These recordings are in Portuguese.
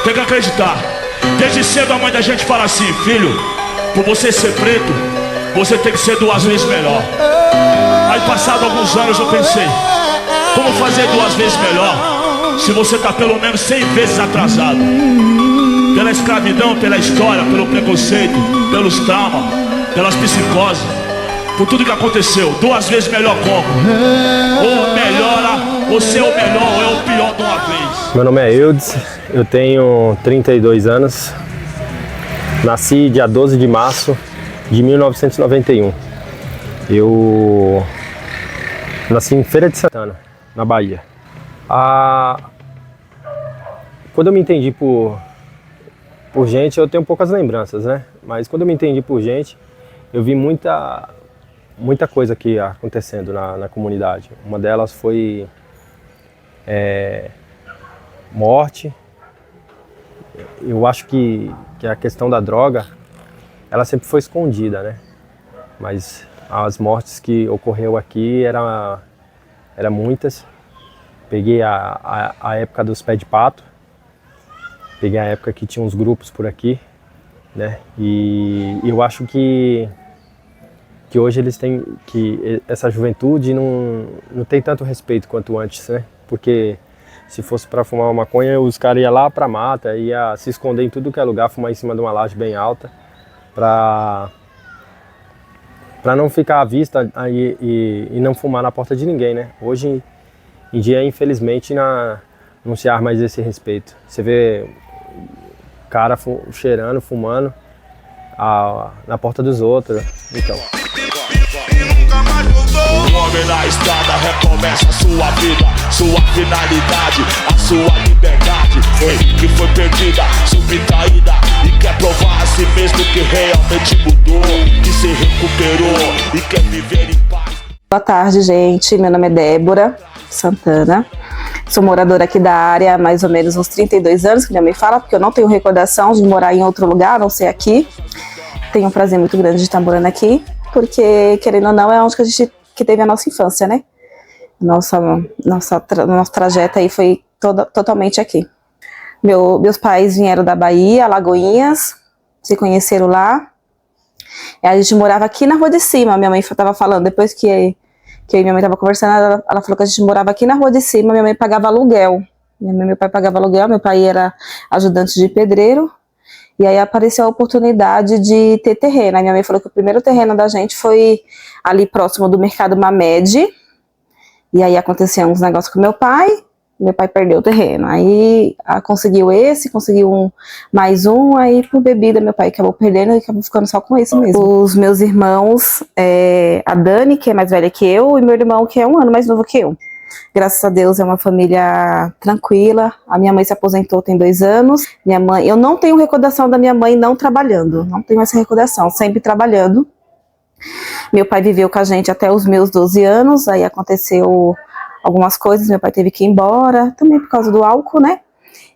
Tem que acreditar. Desde cedo a mãe da gente fala assim: filho, por você ser preto, você tem que ser 2 vezes melhor. Aí passado alguns anos eu pensei: como fazer 2 vezes melhor se você tá pelo menos 100 vezes atrasado? Pela escravidão, pela história, pelo preconceito, pelos traumas, pelas psicoses, por tudo que aconteceu. 2 vezes melhor como? Ou melhora, ou ser o melhor, ou é o pior de uma vez. Meu nome é Eudes, eu tenho 32 anos. Nasci dia 12 de março de 1991. Eu nasci em Feira de Santana, na Bahia. Quando eu me entendi por gente, eu tenho poucas lembranças, né? Mas quando eu me entendi por gente, eu vi muita coisa aqui acontecendo na comunidade. Uma delas foi morte. Eu acho que a questão da droga, ela sempre foi escondida, né? Mas as mortes que ocorreu aqui eram muitas. Peguei a época dos pés de pato, peguei a época que tinha uns grupos por aqui, né? E eu acho que hoje eles têm, que essa juventude não tem tanto respeito quanto antes, né? Porque se fosse para fumar uma maconha, os caras iam lá pra mata, ia se esconder em tudo que é lugar, fumar em cima de uma laje bem alta, pra não ficar à vista e não fumar na porta de ninguém, né? Hoje em dia, infelizmente, não se arma mais esse respeito. Você vê cara cheirando, fumando na porta dos outros, então. O homem na estrada recomeça a sua vida, sua finalidade, a sua liberdade. Que foi perdida, subtraída, e quer provar a si mesmo que realmente mudou, que se recuperou e quer viver em paz. Boa tarde, gente. Meu nome é Débora Santana. Sou moradora aqui da área há mais ou menos uns 32 anos, que minha mãe fala, porque eu não tenho recordação de morar em outro lugar, a não ser aqui. Tenho um prazer muito grande de estar morando aqui, porque, querendo ou não, é onde que a gente que teve a nossa infância, né? Nosso trajeto aí foi totalmente aqui. Meus pais vieram da Bahia, Alagoinhas, se conheceram lá. E a gente morava aqui na rua de cima, minha mãe estava falando, depois que eu e minha mãe estava conversando, ela falou que a gente morava aqui na rua de cima, minha mãe pagava aluguel. Meu pai pagava aluguel, meu pai era ajudante de pedreiro. E aí apareceu a oportunidade de ter terreno. A minha mãe falou que o primeiro terreno da gente foi ali próximo do Mercado Mamed. E aí aconteceu uns negócios com meu pai perdeu o terreno. Aí conseguiu mais um, aí por bebida meu pai acabou perdendo e acabou ficando só com esse mesmo. Os meus irmãos, a Dani, que é mais velha que eu, e meu irmão, que é 1 ano mais novo que eu. Graças a Deus é uma família tranquila. A minha mãe se aposentou tem 2 anos. Eu não tenho recordação da minha mãe não trabalhando. Não tenho essa recordação, sempre trabalhando. Meu pai viveu com a gente até os meus 12 anos. Aí aconteceu algumas coisas. Meu pai teve que ir embora, também por causa do álcool, né?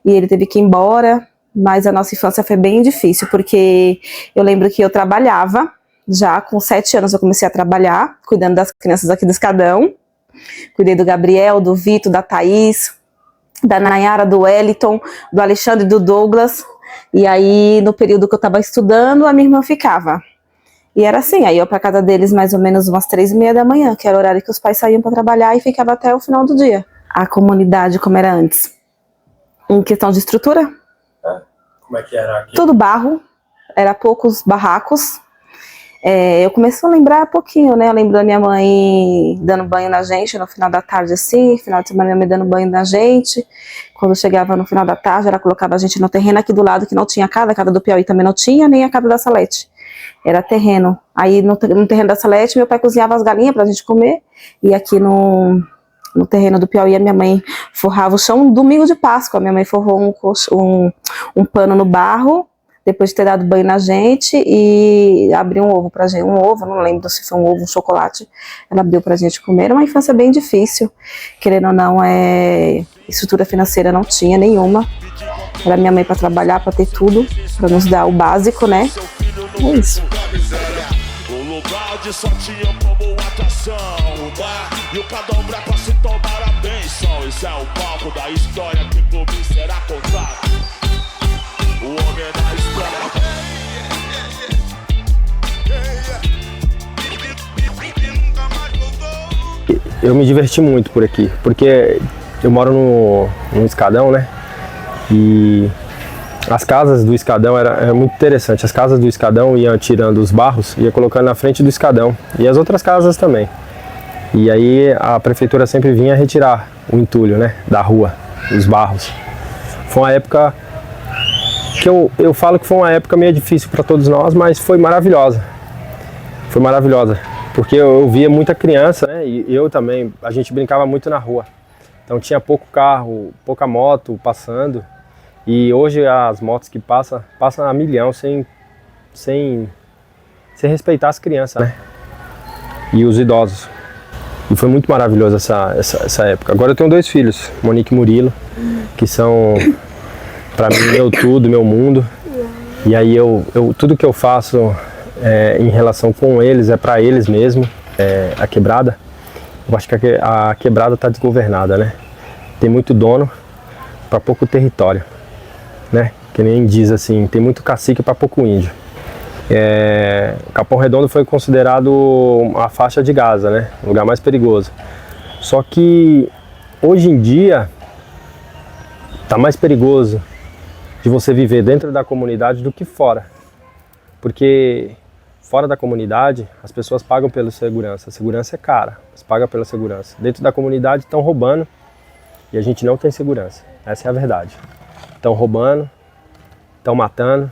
E ele teve que ir embora. Mas a nossa infância foi bem difícil, porque eu lembro que eu trabalhava. Já com 7 anos eu comecei a trabalhar, cuidando das crianças aqui do Escadão. Cuidei do Gabriel, do Vitor, da Thaís, da Nayara, do Wellington, do Alexandre e do Douglas. E aí, no período que eu estava estudando, a minha irmã ficava. E era assim, aí eu ia para casa deles mais ou menos umas 3h30 da manhã, que era o horário que os pais saíam para trabalhar, e ficava até o final do dia. A comunidade, como era antes? Em questão de estrutura? Como é que era aqui? Tudo barro, era poucos barracos. Eu comecei a lembrar pouquinho, né? Eu lembro da minha mãe dando banho na gente no final da tarde, assim. Final de semana, minha mãe dando banho na gente. Quando chegava no final da tarde, ela colocava a gente no terreno aqui do lado, que não tinha casa. A casa do Piauí também não tinha, nem a casa da Salete. Era terreno. Aí no terreno da Salete, meu pai cozinhava as galinhas pra gente comer. E aqui no terreno do Piauí, a minha mãe forrava o chão. Domingo de Páscoa, a minha mãe forrou um pano no barro, depois de ter dado banho na gente, e abriu um ovo pra gente, não lembro se foi um ovo, um chocolate, ela abriu pra gente comer. Era uma infância bem difícil, querendo ou não, estrutura financeira não tinha nenhuma, era minha mãe pra trabalhar, pra ter tudo, pra nos dar o básico, né, é isso. O lugar onde só tinha como atração, e o candomblé pra se tomar a benção. Esse é o palco da história que por mim será contado. eu me diverti muito por aqui, porque eu moro num escadão, né? E as casas do escadão era muito interessante. As casas do escadão iam tirando os barros, ia colocando na frente do escadão. E as outras casas também. E aí a prefeitura sempre vinha retirar o entulho, né? Da rua, os barros. Foi uma época que eu falo que foi uma época meio difícil para todos nós, mas foi maravilhosa. Foi maravilhosa. Porque eu via muita criança, né? E eu também, a gente brincava muito na rua. Então tinha pouco carro, pouca moto passando. E hoje as motos que passam a milhão sem respeitar as crianças, né? E os idosos. E foi muito maravilhoso essa época. Agora eu tenho 2 filhos, Monique e Murilo, que são, pra mim, meu tudo, meu mundo. E aí tudo que eu faço em relação com eles é pra eles mesmo. A quebrada, eu acho que a quebrada tá desgovernada, né? Tem muito dono pra pouco território, né? Que nem diz assim, tem muito cacique para pouco índio. Capão Redondo foi considerado a faixa de Gaza, né? O lugar mais perigoso. Só que hoje em dia tá mais perigoso de você viver dentro da comunidade do que fora. Porque fora da comunidade as pessoas pagam pela segurança. A segurança é cara, eles pagam pela segurança. Dentro da comunidade estão roubando e a gente não tem segurança. Essa é a verdade. Estão roubando, estão matando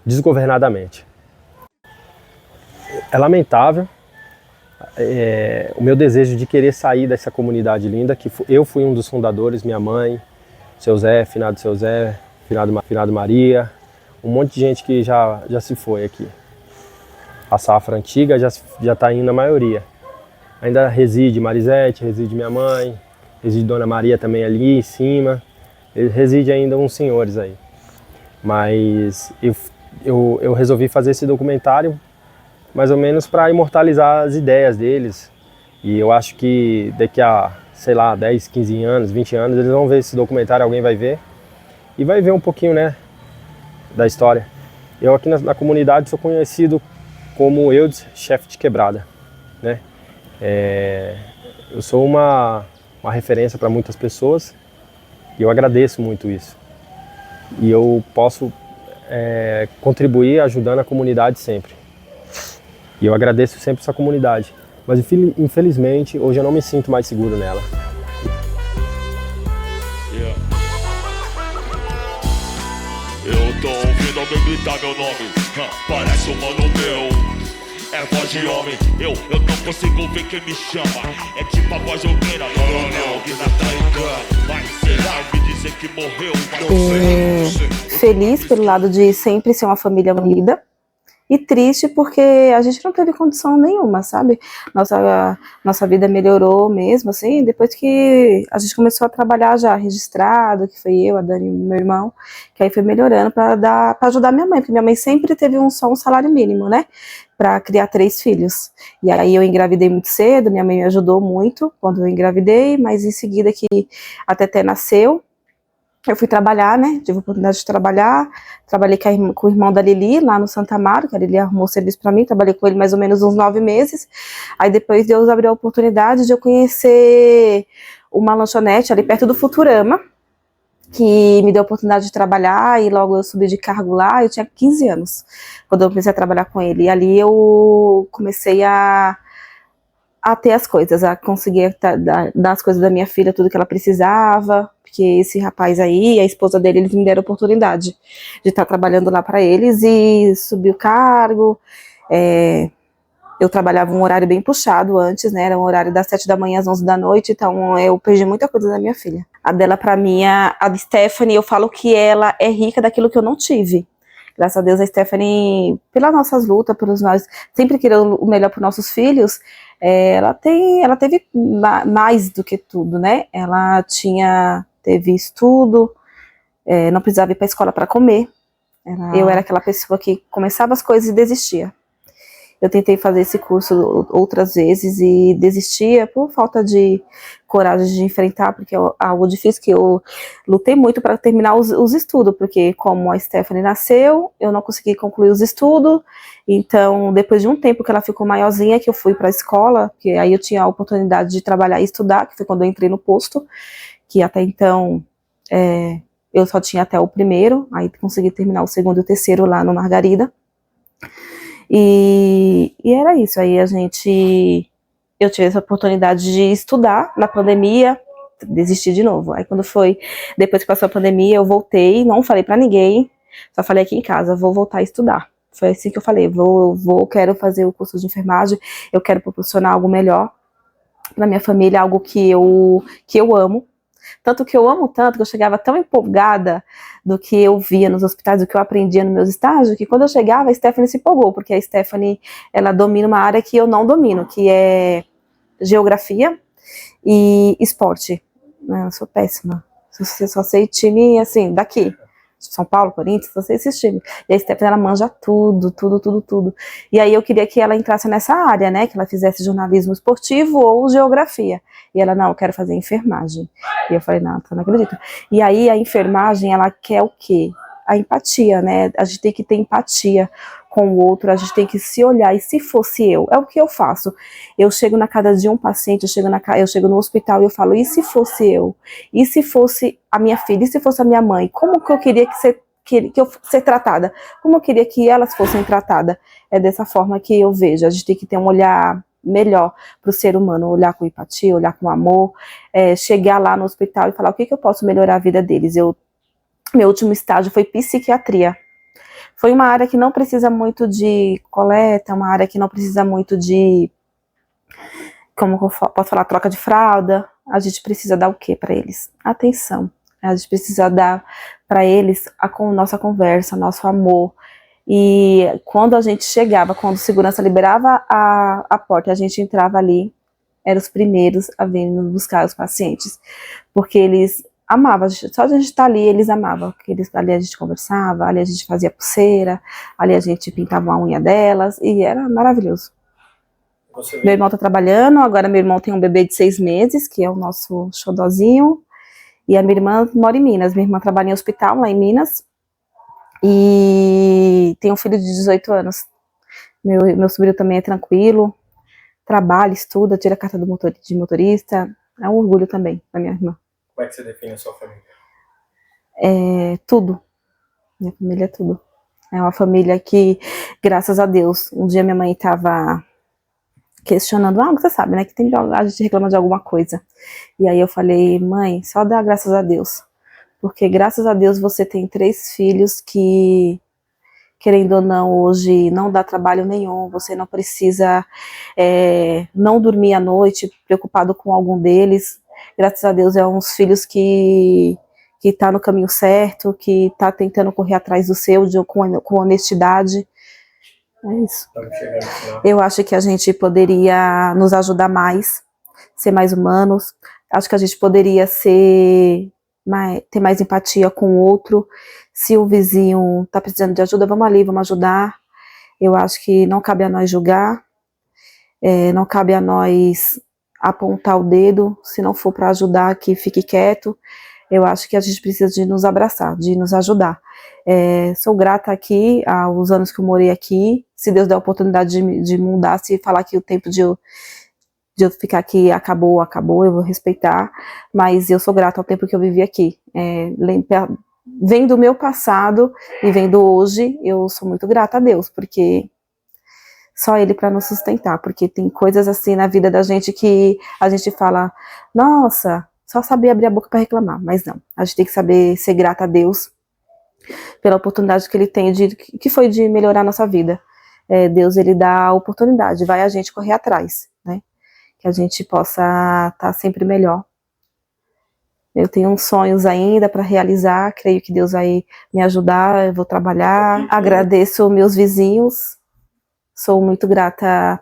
desgovernadamente. É lamentável o meu desejo de querer sair dessa comunidade linda, que eu fui um dos fundadores, minha mãe, seu Zé, finado seu Zé, finado Maria, um monte de gente que já se foi aqui. A safra antiga já está indo a maioria. Ainda reside Marisete, reside minha mãe, reside Dona Maria também ali em cima, reside ainda uns senhores aí. Mas eu resolvi fazer esse documentário mais ou menos para imortalizar as ideias deles. E eu acho que daqui a, sei lá, 10, 15 anos, 20 anos, eles vão ver esse documentário, alguém vai ver. E vai ver um pouquinho, né, da história. Eu aqui na comunidade sou conhecido como Eudes, chefe de quebrada, né? Eu sou uma referência para muitas pessoas e eu agradeço muito isso. E eu posso contribuir ajudando a comunidade sempre. E eu agradeço sempre essa comunidade. Mas infelizmente hoje eu não me sinto mais seguro nela. Eu tô ouvindo alguém gritar meu nome, parece um mano meu. É voz de homem, eu não consigo ver quem me chama. É tipo a voz jogueira, coronel, que na Taicã. Mas será me dizer que morreu? Feliz pelo lado de sempre ser uma família unida. E triste porque a gente não teve condição nenhuma, sabe? Nossa vida melhorou mesmo, assim, depois que a gente começou a trabalhar já registrado, que foi eu, a Dani e meu irmão, que aí foi melhorando para ajudar minha mãe, porque minha mãe sempre teve só um salário mínimo, né? Para criar 3 filhos. E aí eu engravidei muito cedo, minha mãe me ajudou muito quando eu engravidei, mas em seguida que a Teté nasceu, eu fui trabalhar, né? Tive a oportunidade de trabalhar. Trabalhei com o irmão da Lili, lá no Santa Amaro, que a Lili arrumou serviço para mim. Trabalhei com ele mais ou menos uns 9 meses. Aí depois Deus abriu a oportunidade de eu conhecer uma lanchonete ali perto do Futurama, que me deu a oportunidade de trabalhar, e logo eu subi de cargo lá. Eu tinha 15 anos, quando eu comecei a trabalhar com ele. E ali eu comecei a ter as coisas, a conseguir dar as coisas da minha filha, tudo que ela precisava, porque esse rapaz aí, a esposa dele, eles me deram a oportunidade de estar trabalhando lá para eles, e subi o cargo. Eu trabalhava um horário bem puxado antes, né, era um horário das 7 da manhã às 11 da noite, então eu perdi muita coisa da minha filha. A dela, para mim, a Stephanie, eu falo que ela é rica daquilo que eu não tive. Graças a Deus, a Stephanie, pelas nossas lutas, pelos nós sempre querendo o melhor para os nossos filhos, ela teve mais do que tudo, né? Ela teve estudo, não precisava ir para a escola para comer. Eu era aquela pessoa que começava as coisas e desistia. Eu tentei fazer esse curso outras vezes e desistia por falta de coragem de enfrentar, porque é algo difícil, que eu lutei muito para terminar os estudos, porque como a Stephanie nasceu, eu não consegui concluir os estudos, então depois de um tempo que ela ficou maiorzinha, que eu fui para a escola, que aí eu tinha a oportunidade de trabalhar e estudar, que foi quando eu entrei no posto, que até então eu só tinha até o primeiro, aí consegui terminar o segundo e o terceiro lá no Margarida. E era isso, aí eu tive essa oportunidade de estudar na pandemia, desisti de novo. Aí quando foi, depois que passou a pandemia, eu voltei, não falei pra ninguém, só falei aqui em casa, vou voltar a estudar. Foi assim que eu falei, quero fazer o curso de enfermagem, eu quero proporcionar algo melhor pra minha família, algo que eu amo. Tanto que eu amo tanto, que eu chegava tão empolgada do que eu via nos hospitais, do que eu aprendia nos meus estágios, que quando eu chegava, a Stephanie se empolgou, porque a Stephanie, ela domina uma área que eu não domino, que é geografia e esporte. Eu sou péssima. Eu só sei time, assim, daqui. São Paulo, Corinthians, só sei esses times. E a Stephanie, ela manja tudo, tudo, tudo, tudo. E aí eu queria que ela entrasse nessa área, né? Que ela fizesse jornalismo esportivo ou geografia. E ela, não, eu quero fazer enfermagem. E eu falei, não acredito. E aí a enfermagem, ela quer o quê? A empatia, né? A gente tem que ter empatia com o outro, a gente tem que se olhar. E se fosse eu, é o que eu faço. Eu chego na casa de um paciente, eu chego no hospital e eu falo, e se fosse eu? E se fosse a minha filha? E se fosse a minha mãe? Como que eu queria que eu ser tratada? Como eu queria que elas fossem tratadas? É dessa forma que eu vejo. A gente tem que ter um olhar melhor para o ser humano, olhar com empatia, olhar com amor, chegar lá no hospital e falar o que eu posso melhorar a vida deles. Meu último estágio foi psiquiatria. Foi uma área que não precisa muito de coleta, uma área que não precisa muito de, como eu posso falar, troca de fralda. A gente precisa dar o que para eles? Atenção. A gente precisa dar para eles a nossa conversa, nosso amor. E quando a gente chegava, quando o segurança liberava a porta, a gente entrava ali, eram os primeiros a vir buscar os pacientes, porque eles amavam, só de a gente estar ali, eles amavam, porque ali a gente conversava, ali a gente fazia pulseira, ali a gente pintava a unha delas, e era maravilhoso. Meu irmão está trabalhando, agora meu irmão tem um bebê de 6 meses, que é o nosso xodozinho, e a minha irmã mora em Minas. Minha irmã trabalha em hospital lá em Minas, e tem um filho de 18 anos. Meu sobrinho também é tranquilo, trabalha, estuda, tira a carta de motorista. É um orgulho também da minha irmã. Como é que você define a sua família? É tudo. Minha família é tudo. É uma família que, graças a Deus, um dia minha mãe estava questionando, você sabe, né, que a gente reclama de alguma coisa. E aí eu falei, mãe, só dá graças a Deus. Porque graças a Deus você tem 3 filhos que, querendo ou não, hoje não dá trabalho nenhum, você não precisa não dormir à noite preocupado com algum deles. Graças a Deus é uns filhos que tá no caminho certo, que tá tentando correr atrás do seu, com honestidade. É isso. Eu acho que a gente poderia nos ajudar mais, ser mais humanos. Acho que a gente poderia ter mais empatia com o outro. Se o vizinho está precisando de ajuda, vamos ali, vamos ajudar. Eu acho que não cabe a nós julgar, não cabe a nós apontar o dedo. Se não for para ajudar, que fique quieto. Eu acho que a gente precisa de nos abraçar, de nos ajudar. Sou grata aqui aos anos que eu morei aqui. Se Deus der a oportunidade de mudar, se falar que o tempo de eu ficar aqui acabou, eu vou respeitar, mas eu sou grata ao tempo que eu vivi aqui. Vendo o meu passado e vendo hoje, eu sou muito grata a Deus, porque só Ele para nos sustentar, porque tem coisas assim na vida da gente que a gente fala, nossa, só saber abrir a boca para reclamar, mas não, a gente tem que saber ser grata a Deus pela oportunidade que Ele tem, que foi de melhorar a nossa vida. Deus, Ele dá a oportunidade, vai a gente correr atrás, né? Que a gente possa estar sempre melhor. Eu tenho uns sonhos ainda para realizar, creio que Deus vai me ajudar, eu vou trabalhar. Agradeço meus vizinhos, sou muito grata.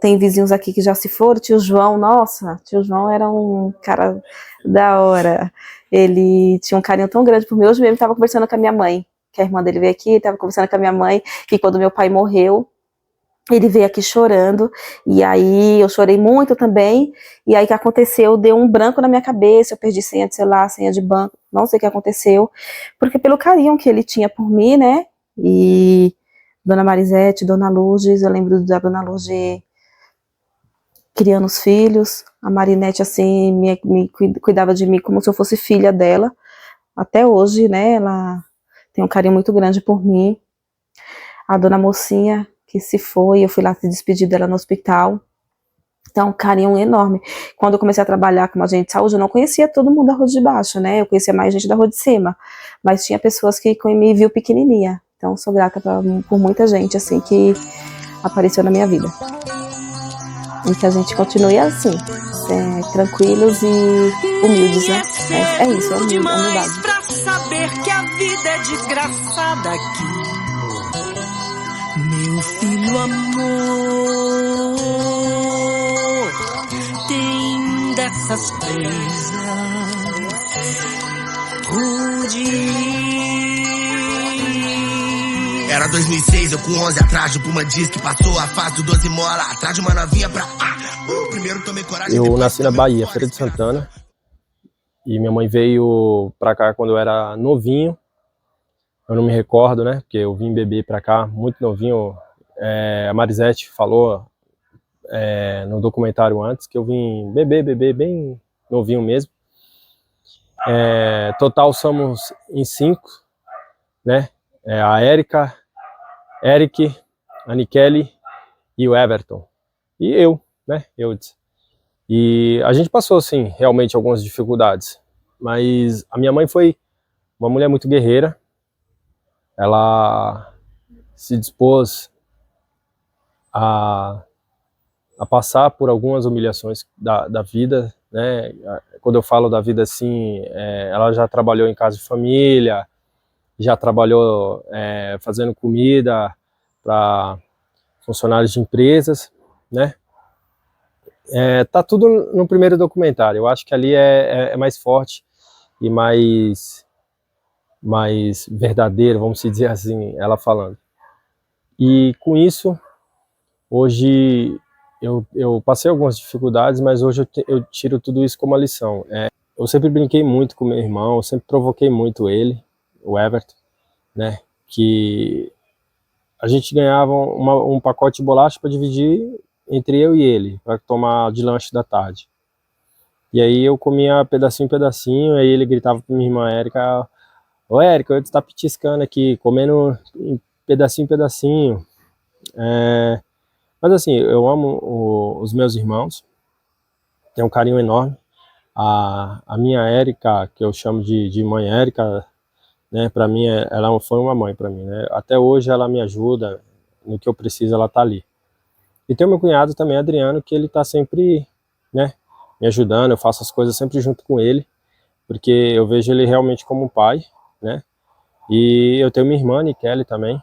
Tem vizinhos aqui que já se foram. Tio João, nossa, tio João era um cara da hora. Ele tinha um carinho tão grande por mim. Hoje mesmo estava conversando com a minha mãe, que a irmã dele veio aqui, estava conversando com a minha mãe, que quando meu pai morreu, Ele veio aqui chorando, e aí eu chorei muito também, e aí o que aconteceu, deu um branco na minha cabeça, eu perdi senha de celular, senha de banco, não sei o que aconteceu, porque pelo carinho que ele tinha por mim, né, e Dona Marisete, Dona Lourdes, eu lembro da Dona Lourdes criando os filhos, a Marinete, assim, cuidava de mim como se eu fosse filha dela, até hoje, né, ela tem um carinho muito grande por mim. A Dona Mocinha, que se foi, eu fui lá se despedir dela no hospital. Então, um carinho enorme. Quando eu comecei a trabalhar como agente de saúde, eu não conhecia todo mundo da rua de baixo, né? Eu conhecia mais gente da rua de cima. Mas tinha pessoas que me viu pequenininha. Então, sou grata por muita gente, assim, que apareceu na minha vida. E que a gente continue assim, tranquilos e humildes, né? É isso, é humildade. Pra saber que a vida é desgraçada aqui. Meu filho amor, tem dessas coisas rude. Era 2006, eu com 11 atrás de Puma Disc, passou a fase do 12 mola, atrás de uma novinha pra... primeiro tomei coragem... Eu nasci na Bahia, Feira de Santana, e minha mãe veio pra cá quando eu era novinho. Eu não me recordo, né, porque eu vim bebê pra cá, muito novinho. A Marisete falou no documentário antes que eu vim bebê, bem novinho mesmo. Total somos em 5, né, a Érica, Eric, a Nikele e o Everton. E eu, né, E a gente passou, assim, realmente algumas dificuldades. Mas a minha mãe foi uma mulher muito guerreira. Ela se dispôs a passar por algumas humilhações da vida, né? Quando eu falo da vida assim, ela já trabalhou em casa de família, já trabalhou fazendo comida para funcionários de empresas, né? Tá tudo no primeiro documentário. Eu acho que ali é mais forte e mais verdadeiro, vamos dizer assim, ela falando. E com isso, hoje eu passei algumas dificuldades, mas hoje eu tiro tudo isso como uma lição. Eu sempre brinquei muito com meu irmão, eu sempre provoquei muito ele, o Everton, né? Que a gente ganhava um pacote de bolacha para dividir entre eu e ele, para tomar de lanche da tarde. E aí eu comia pedacinho, aí ele gritava para minha irmã Érica: "Ô Érica, eu estou petiscando aqui, comendo pedacinho. Mas assim, eu amo os meus irmãos, tenho um carinho enorme. A minha Érica, que eu chamo de mãe Érica, né, para mim ela foi uma mãe para mim, né? Até hoje ela me ajuda, no que eu preciso ela tá ali. E tem o meu cunhado também, Adriano, que ele tá sempre, né, me ajudando, eu faço as coisas sempre junto com ele, porque eu vejo ele realmente como um pai, né? E eu tenho minha irmã, Nikele, também,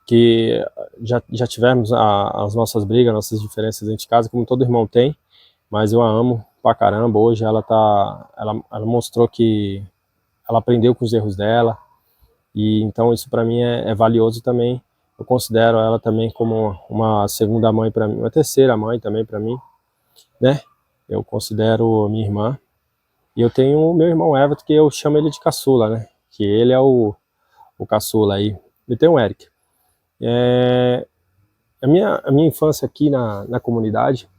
que já tivemos as nossas brigas, nossas diferenças dentro de casa, como todo irmão tem, mas eu a amo pra caramba. Hoje ela mostrou que ela aprendeu com os erros dela, e então isso para mim é valioso também. Eu considero ela também como uma segunda mãe para mim, uma terceira mãe também para mim, né? Eu considero minha irmã. E eu tenho o meu irmão Everton, que eu chamo ele de caçula, né? Que ele é o caçula aí. E tem o Eric. A minha infância aqui na comunidade,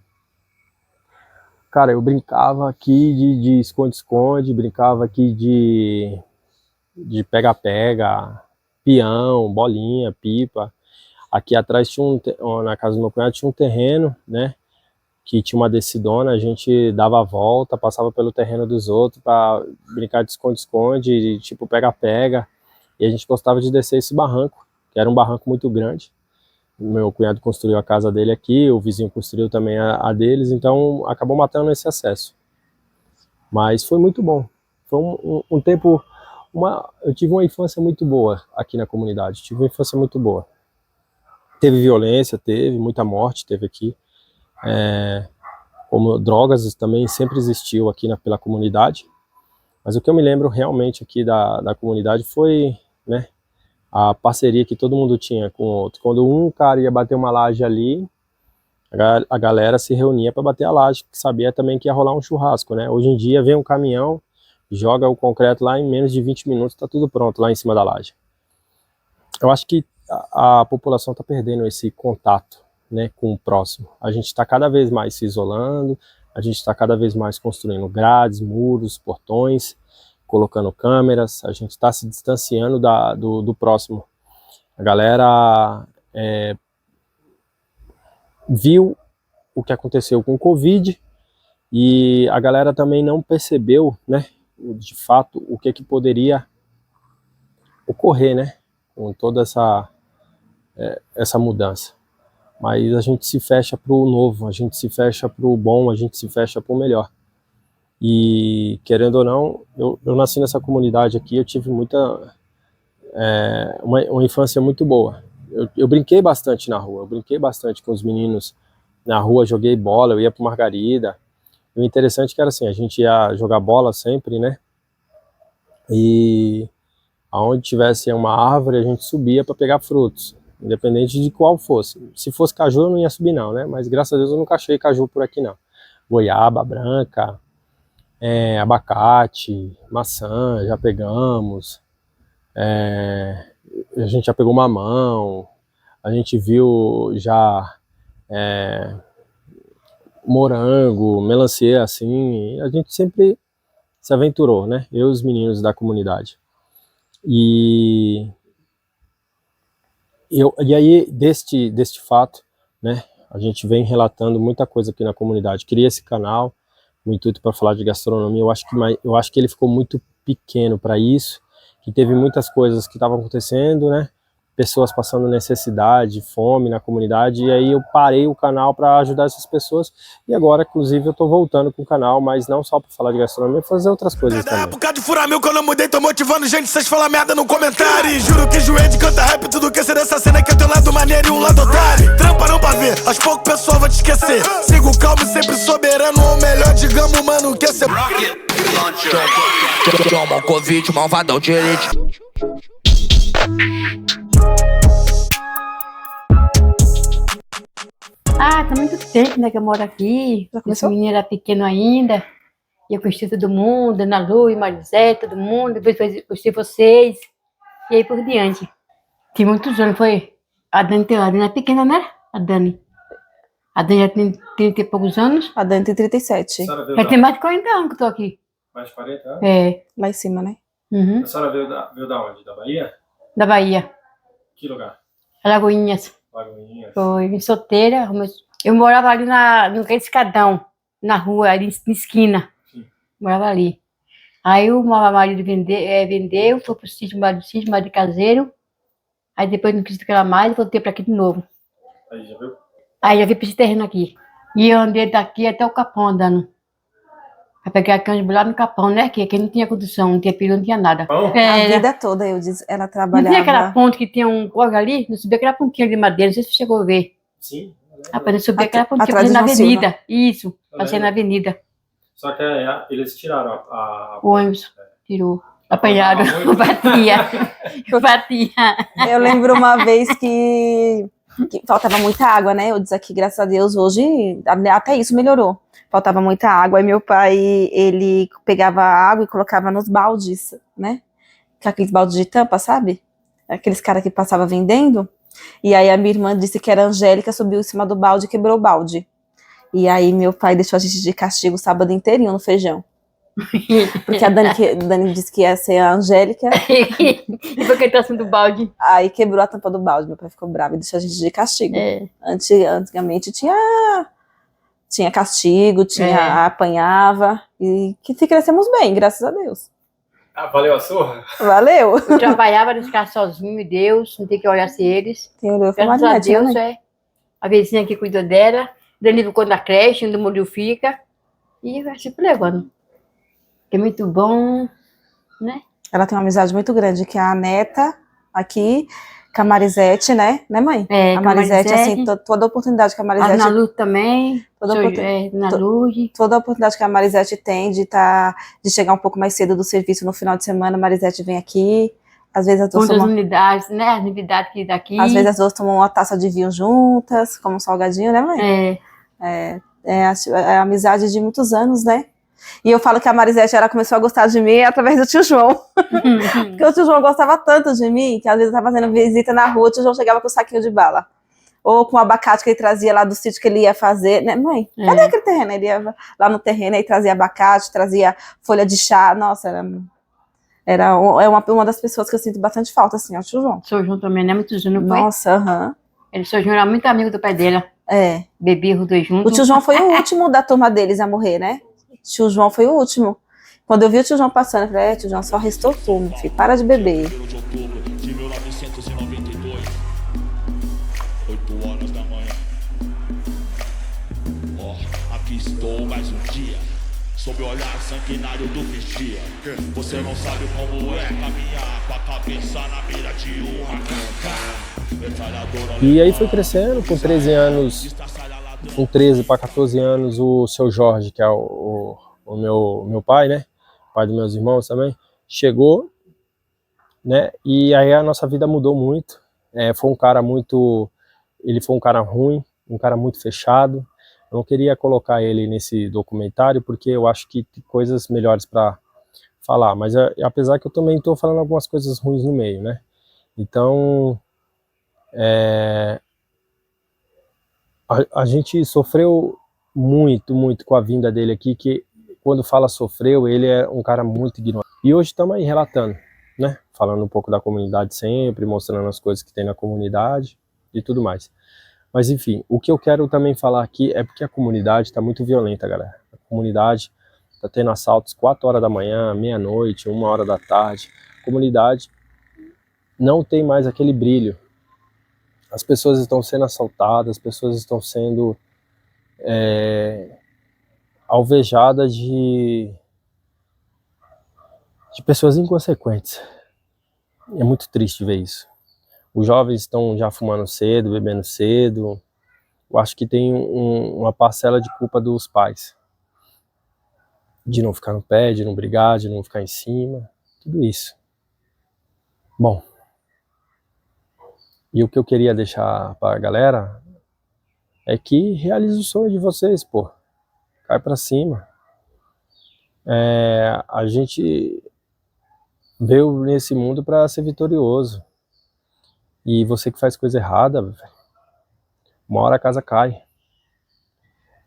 cara, eu brincava aqui de esconde-esconde, brincava aqui de pega-pega, peão, bolinha, pipa. Aqui atrás na casa do meu cunhado tinha um terreno, né, que tinha uma descidona, a gente dava a volta, passava pelo terreno dos outros para brincar de esconde-esconde, tipo pega-pega, e a gente gostava de descer esse barranco, que era um barranco muito grande. O meu cunhado construiu a casa dele aqui, o vizinho construiu também a deles, então acabou matando esse acesso. Mas foi muito bom. Foi um tempo... eu tive uma infância muito boa aqui na comunidade, tive uma infância muito boa. Teve violência, teve muita morte, teve aqui. Como drogas também sempre existiu aqui pela comunidade. Mas o que eu me lembro realmente aqui da comunidade foi, né, a parceria que todo mundo tinha com o outro. Quando um cara ia bater uma laje ali, a galera se reunia para bater a laje, que sabia também que ia rolar um churrasco, né? Hoje em dia vem um caminhão, joga o concreto lá em menos de 20 minutos, tá tudo pronto lá em cima da laje. Eu acho que a população está perdendo esse contato, né, com o próximo. A gente está cada vez mais se isolando, a gente está cada vez mais construindo grades, muros, portões, colocando câmeras, a gente está se distanciando do próximo. A galera viu o que aconteceu com o Covid e a galera também não percebeu, né, de fato, o que poderia ocorrer, né, com toda essa mudança. Mas a gente se fecha para o novo, a gente se fecha para o bom, a gente se fecha para o melhor. E, querendo ou não, eu nasci nessa comunidade aqui, eu tive uma infância muito boa. Eu brinquei bastante na rua, eu brinquei bastante com os meninos na rua, joguei bola, eu ia para Margarida. E o interessante é que era assim, a gente ia jogar bola sempre, né? E aonde tivesse uma árvore, a gente subia para pegar frutos, independente de qual fosse. Se fosse caju, eu não ia subir não, né? Mas graças a Deus eu nunca achei caju por aqui não. Goiaba branca, abacate, maçã, já pegamos. A gente já pegou mamão, a gente viu já morango, melancia, assim, a gente sempre se aventurou, né? Eu e os meninos da comunidade. E aí, deste fato, né, a gente vem relatando muita coisa aqui na comunidade. Criei esse canal, o intuito para falar de gastronomia, eu acho que ele ficou muito pequeno para isso, que teve muitas coisas que estavam acontecendo, né, pessoas passando necessidade, fome na comunidade, e aí eu parei o canal para ajudar essas pessoas, e agora, inclusive, eu tô voltando com o canal, mas não só para falar de gastronomia, fazer outras coisas também. Por causa de furar mil que eu não mudei, tô motivando gente, vocês falam merda no comentário. E juro que joelho de canta rap, tudo que ser dessa cena que eu tenho um lado maneiro e um lado otário. Trampa não pra ver, aos poucos o pessoal vai te esquecer. Sigo calmo, sempre soberano, ou melhor, digamos, mano, que ser toma um Covid, malvadão de elite. Ah, tá muito tempo, né, que eu moro aqui. Esse menino era pequeno ainda. E eu conheci todo mundo, Ana Lu e Marisé, todo mundo. Depois conheci vocês. E aí por diante. Tem muitos anos, foi. A Dani é pequena, né? A Dani já tem 30 e poucos anos. A Dani tem 37. Já tem mais de 40 anos que eu tô aqui. Mais de 40 anos? É. Lá em cima, né? Uhum. A senhora veio da onde? Da Bahia? Da Bahia. Que lugar? Alagoinhas. Lagoinhas. Foi solteira. Eu morava ali no Escadão, na rua, ali na esquina. Sim. Morava ali. Aí o meu marido vendeu, foi pro sítio marido caseiro. Aí depois não quis ficar mais, voltei pra aqui de novo. Aí já viu? Aí já vi pra esse terreno aqui. E eu andei daqui até o Capão andando. Pra pegar cães lá no Capão, né? Que aqui não tinha condução, não tinha perigo, não tinha nada. A vida toda, eu disse, ela Não trabalhava... tinha aquela ponte que tinha um corgo ali? Não subia aquela pontinha de madeira, não sei se você chegou a ver. Sim. Rapaz, eu subi aquela pontinha, atrás passei de na João avenida. Silva. Isso, passei na avenida. Só que eles tiraram O ônibus tirou. Apanharam, batia. Eu lembro uma vez que faltava muita água, né? Eu disse aqui, graças a Deus, hoje até isso melhorou. Faltava muita água, e meu pai, ele pegava a água e colocava nos baldes, né? Aqueles baldes de tampa, sabe? Aqueles caras que passavam vendendo. E aí a minha irmã disse que era a Angélica, subiu em cima do balde e quebrou o balde. E aí meu pai deixou a gente de castigo o sábado inteirinho no feijão. Porque a Dani disse que ia ser a Angélica. E porque ele tá sendo do balde. Aí quebrou a tampa do balde, meu pai ficou bravo e deixou a gente de castigo. Antigamente tinha castigo, apanhava, e que crescemos bem, graças a Deus. Valeu a surra? Valeu! Eu trabalhava, não ficava sozinho, Deus, não tem que olhar se eles. Tem o Graças a Deus, a vizinha que cuidou dela, Dani ficou na creche, onde o Murilo fica, e vai sempre levando. Que é muito bom, né? Ela tem uma amizade muito grande, que é a neta aqui, com a Marisete, né? Né, mãe? A Marisete, assim, toda a oportunidade que a Marisete... A Ana Luz também, toda a oportunidade que a Marisete tem de chegar um pouco mais cedo do serviço no final de semana, a Marisete vem aqui, Às vezes as duas Quantas tomam, unidades, né? As unidades que daqui. às vezes as duas tomam uma taça de vinho juntas, como um salgadinho, né, mãe? É. É a amizade de muitos anos, né? E eu falo que a Marisete, ela começou a gostar de mim através do tio João. Porque o tio João gostava tanto de mim, que às vezes eu estava fazendo visita na rua, o tio João chegava com um saquinho de bala. Ou com o abacate que ele trazia lá do sítio que ele ia fazer, né, mãe? Cadê aquele terreno? Ele ia lá no terreno e trazia abacate, trazia folha de chá. Nossa, era uma das pessoas que eu sinto bastante falta, assim, ó, o tio João. O seu João também, né? Muito João, não foi? Nossa, aham. Ele, o seu João era muito amigo do pai dele. É. Bebia os dois O juntos. tio João foi o último da turma deles a morrer, né? O tio João foi o último. Quando eu vi o tio João passando, eu falei, tio João, só restou tu, meu filho, para de beber. 1º de outubro de 1992, 8 horas da manhã. Ó, aqui estou mais um dia, sob o olhar sanguinário do vigia. Você não sabe como é caminhar com a cabeça na mira de uma metralhadora. E aí foi crescendo, com 13 anos, com 13 para 14 anos, o seu Jorge, que é o meu pai, né? Pai dos meus irmãos também, chegou, né? E aí a nossa vida mudou muito. Ele foi um cara ruim, um cara muito fechado. Eu não queria colocar ele nesse documentário porque eu acho que tem coisas melhores para falar, mas apesar que eu também estou falando algumas coisas ruins no meio, né? Então, a gente sofreu muito, muito com a vinda dele aqui, que quando fala sofreu, ele é um cara muito ignorante. E hoje estamos aí relatando, né? Falando um pouco da comunidade sempre, mostrando as coisas que tem na comunidade e tudo mais. Mas enfim, o que eu quero também falar aqui é porque a comunidade está muito violenta, galera. A comunidade está tendo assaltos 4 horas da manhã, meia-noite, 1 hora da tarde. A comunidade não tem mais aquele brilho. As pessoas estão sendo assaltadas, as pessoas estão sendo alvejadas de pessoas inconsequentes. É muito triste ver isso. Os jovens estão já fumando cedo, bebendo cedo. Eu acho que tem uma parcela de culpa dos pais. De não ficar no pé, de não brigar, de não ficar em cima. Tudo isso. Bom. E o que eu queria deixar para a galera é que realize o sonho de vocês, pô. Cai pra cima. A gente veio nesse mundo para ser vitorioso. E você que faz coisa errada, uma hora a casa cai.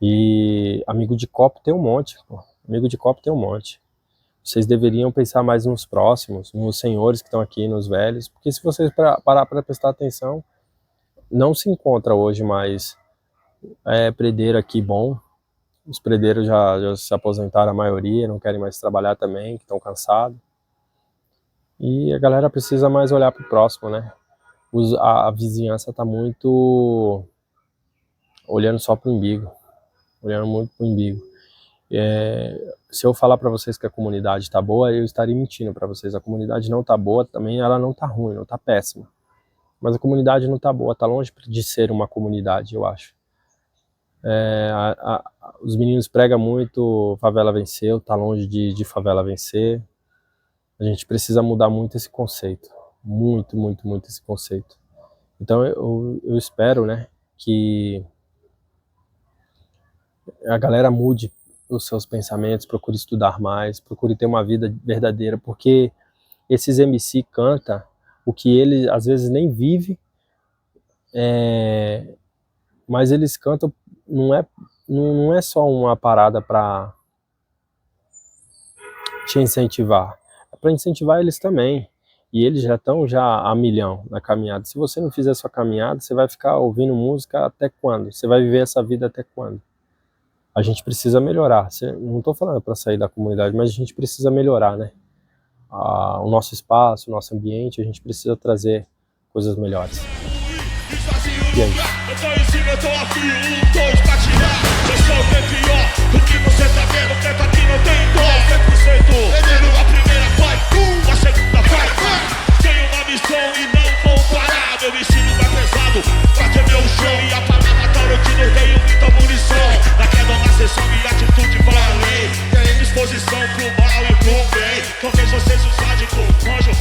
E amigo de copo tem um monte, pô. Amigo de copo tem um monte. Vocês deveriam pensar mais nos próximos, nos senhores que estão aqui, nos velhos, porque se vocês parar para prestar atenção, não se encontra hoje mais predeiro aqui bom. Os predeiros já se aposentaram, a maioria, não querem mais trabalhar também, que estão cansados. E a galera precisa mais olhar para o próximo, né? A vizinhança está muito olhando só para o umbigo, olhando muito para o umbigo. Se eu falar para vocês que a comunidade está boa, eu estaria mentindo para vocês. A comunidade não está boa, também ela não está ruim, não está péssima. Mas a comunidade não está boa, está longe de ser uma comunidade, eu acho. Os meninos pregam muito, favela venceu, está longe de favela vencer. A gente precisa mudar muito esse conceito. Muito, muito, muito esse conceito. Então eu espero, né, que a galera mude os seus pensamentos, procure estudar mais, procure ter uma vida verdadeira, porque esses MC cantam o que ele às vezes nem vive, mas eles cantam, não é só uma parada para te incentivar, é para incentivar eles também. E eles já estão a milhão na caminhada. Se você não fizer sua caminhada, você vai ficar ouvindo música até quando? Você vai viver essa vida até quando? A gente precisa melhorar. Não estou falando para sair da comunidade, mas a gente precisa melhorar, né? O nosso espaço, o nosso ambiente, a gente precisa trazer coisas melhores. E aí? Eu tô em cima, eu tô aqui, 1, 2 pra tirar. Eu sou bem pior do que você tá vendo. Preto aqui não tem dó, 100%. A primeira vai, a segunda vai. Tenho uma missão e não vou parar. Meu estilo vai pesado, pra ter meu show. E a palavra Tarantino veio muita munição. Na queda, na sessão, minha atitude vai além. Tem disposição pro mal e pro bem. Talvez vocês usarem com anjo.